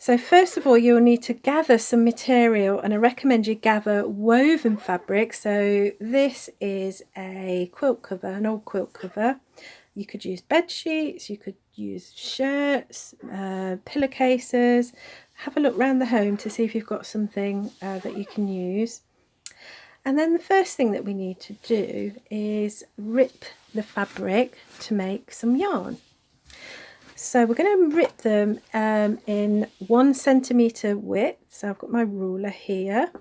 So first of all, you'll need to gather some material, and I recommend you gather woven fabric. So this is a quilt cover, an old quilt cover. You could use bed sheets, you could use shirts, pillowcases. Have a look around the home to see if you've got something that you can use. And then the first thing that we need to do is rip the fabric to make some yarn. So we're going to rip them in 1 centimetre width. So I've got my ruler here.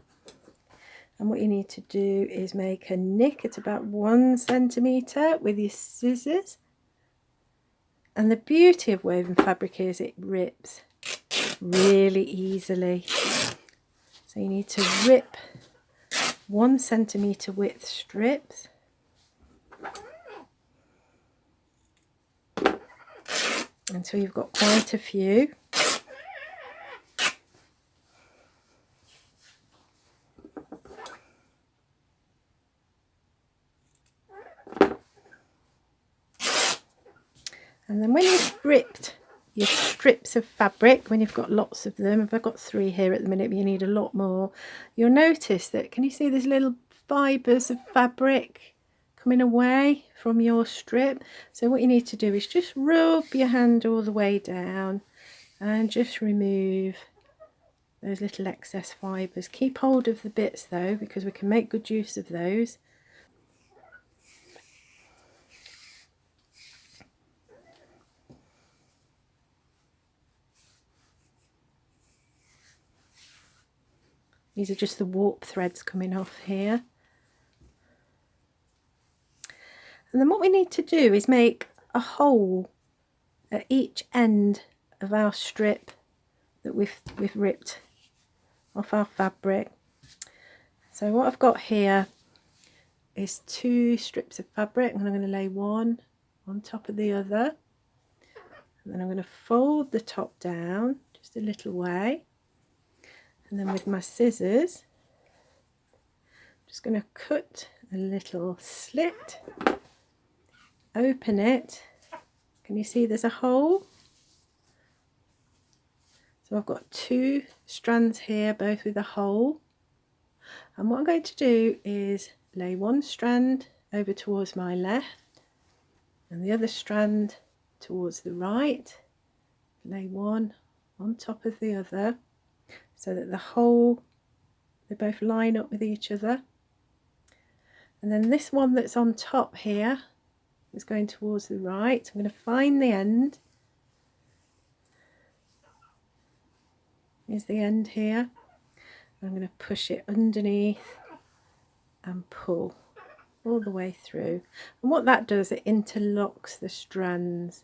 And what you need to do is make a nick at about 1 centimetre with your scissors. And the beauty of woven fabric is it rips really easily. So you need to rip 1 centimetre width strips. Until you've got quite a few. And then when you've ripped your strips of fabric, when you've got lots of them, I've got 3 here at the minute, but you need a lot more, you'll notice that, can you see there's little fibres of fabric coming away from your strip? So what you need to do is just rub your hand all the way down and just remove those little excess fibres. Keep hold of the bits though, because we can make good use of those. These are just the warp threads coming off here. And then what we need to do is make a hole at each end of our strip that we've ripped off our fabric. So what I've got here is 2 strips of fabric, and I'm going to lay one on top of the other. And then I'm going to fold the top down just a little way. And then with my scissors, I'm just going to cut a little slit, open it. Can you see there's a hole? So I've got 2 strands here, both with a hole. And what I'm going to do is lay one strand over towards my left and the other strand towards the right. Lay one on top of the other so that the hole, they both line up with each other. And then this one that's on top here is going towards the right. I'm going to find the end. Here's the end here. I'm going to push it underneath and pull all the way through. And what that does, it interlocks the strands.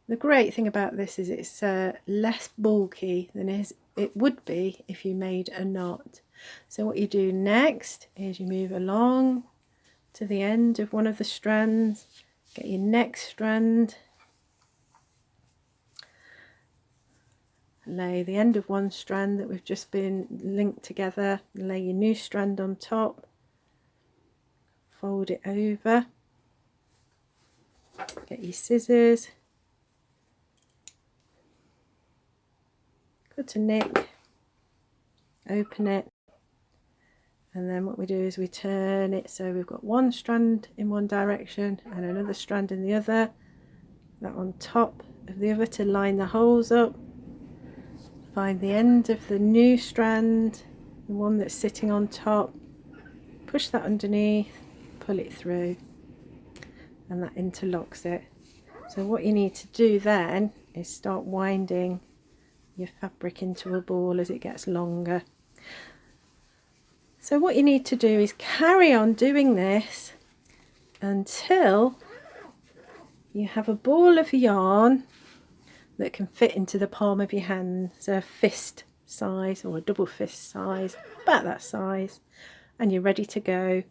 The great thing about this is it's less bulky than it would be if you made a knot. So what you do next is you move along to the end of one of the strands, get your next strand, lay the end of one strand that we've just been linked together, lay your new strand on top, fold it over, get your scissors, cut a nick, open it, and then what we do is we turn it so we've got one strand in one direction and another strand in the other, that on top of the other to line the holes up. Find the end of the new strand, the one that's sitting on top, push that underneath, pull it through, and that interlocks it. So what you need to do then is start winding your fabric into a ball as it gets longer. So what you need to do is carry on doing this until you have a ball of yarn that can fit into the palm of your hand, so a fist size or a double fist size, about that size, and you're ready to go.